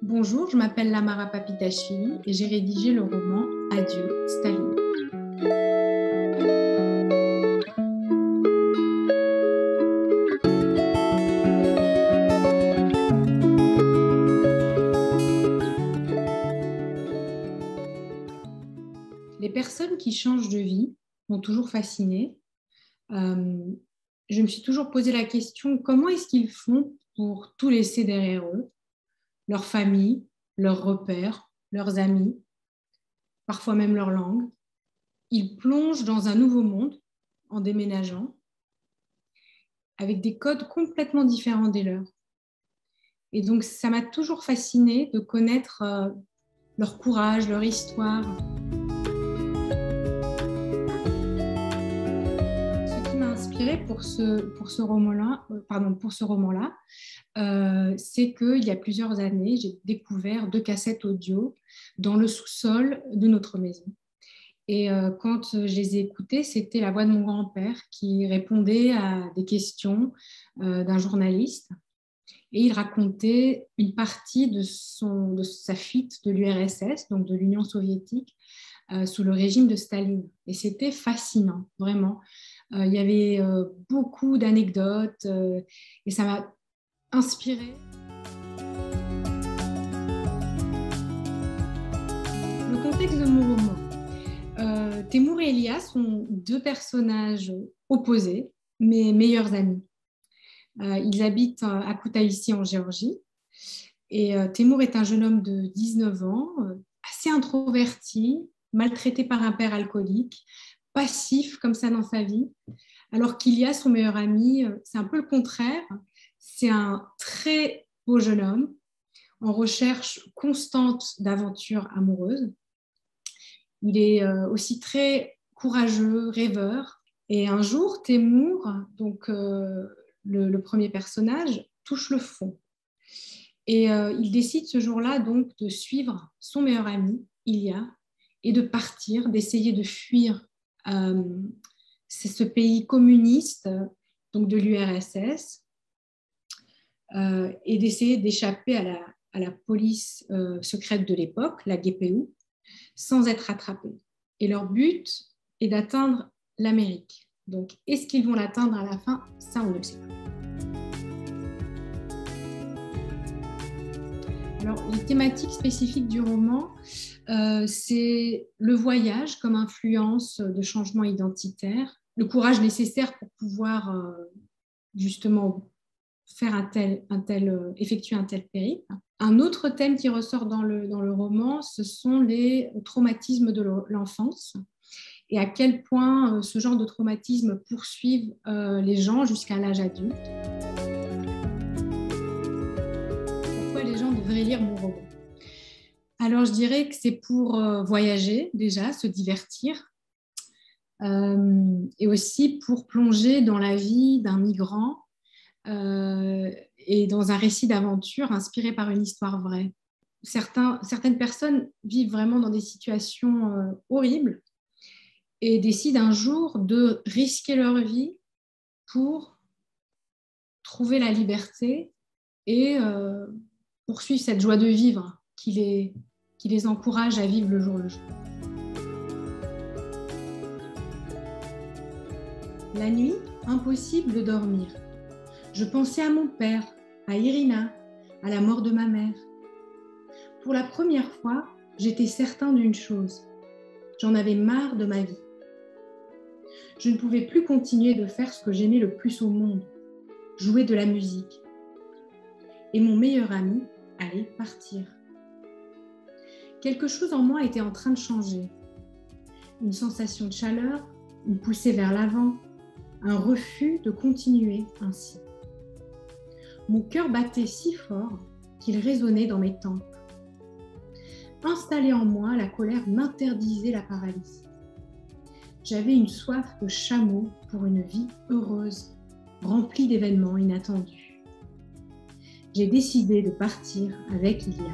Bonjour, je m'appelle Lamara Papitashvili et j'ai rédigé le roman Adieu, Staline. Les personnes qui changent de vie m'ont toujours fascinée. Je me suis toujours posé la question, comment est-ce qu'ils font pour tout laisser derrière eux, leur famille, leurs repères, leurs amis, parfois même leur langue. Ils plongent dans un nouveau monde en déménageant, avec des codes complètement différents des leurs. Et donc, ça m'a toujours fascinée de connaître leur courage, leur histoire. Ce qui m'a inspirée pour ce roman-là, c'est qu'il y a plusieurs années, j'ai découvert 2 cassettes audio dans le sous-sol de notre maison. Et quand je les ai écoutées, c'était la voix de mon grand-père qui répondait à des questions d'un journaliste. Et il racontait une partie de sa fuite de l'URSS, donc de l'Union soviétique, sous le régime de Staline. Et c'était fascinant, vraiment. Il y avait beaucoup d'anecdotes et ça m'a inspirée. Le contexte de mon roman. Teimour et Elia sont 2 personnages opposés, mais meilleurs amis. Ils habitent à Koutaïssi en Géorgie. Et Teimour est un jeune homme de 19 ans, assez introverti, maltraité par un père alcoolique, passif comme ça dans sa vie. Alors qu'Ilia, son meilleur ami, c'est un peu le contraire. C'est un très beau jeune homme en recherche constante d'aventures amoureuses. Il est aussi très courageux, rêveur. Et un jour, Teimour, donc le premier personnage, touche le fond. Et il décide ce jour-là donc de suivre son meilleur ami, Ilia, et de partir, d'essayer de fuir ce pays communiste, donc de l'URSS, et d'essayer d'échapper à la police secrète de l'époque, la GPU, sans être attrapés. Et leur but est d'atteindre l'Amérique. Donc, est-ce qu'ils vont l'atteindre à la fin? Ça, on ne le sait pas. Alors, les thématiques spécifiques du roman, c'est le voyage comme influence de changement identitaire, le courage nécessaire pour pouvoir justement faire effectuer un tel périple. Un autre thème qui ressort dans le roman, ce sont les traumatismes de l'enfance et à quel point ce genre de traumatismes poursuivent les gens jusqu'à l'âge adulte. Pourquoi les gens devraient lire mon roman? Alors, je dirais que c'est pour voyager déjà, se divertir, et aussi pour plonger dans la vie d'un migrant et dans un récit d'aventure inspiré par une histoire vraie. Certaines personnes vivent vraiment dans des situations horribles et décident un jour de risquer leur vie pour trouver la liberté et poursuivre cette joie de vivre qui les encourage à vivre le jour le jour. La nuit, impossible de dormir. Je pensais à mon père, à Irina, à la mort de ma mère. Pour la première fois, j'étais certain d'une chose. J'en avais marre de ma vie. Je ne pouvais plus continuer de faire ce que j'aimais le plus au monde, jouer de la musique. Et mon meilleur ami allait partir. Quelque chose en moi était en train de changer. Une sensation de chaleur, une poussée vers l'avant, un refus de continuer ainsi. Mon cœur battait si fort qu'il résonnait dans mes tempes. Installée en moi, la colère m'interdisait la paralysie. J'avais une soif de chameau pour une vie heureuse, remplie d'événements inattendus. J'ai décidé de partir avec Ilia.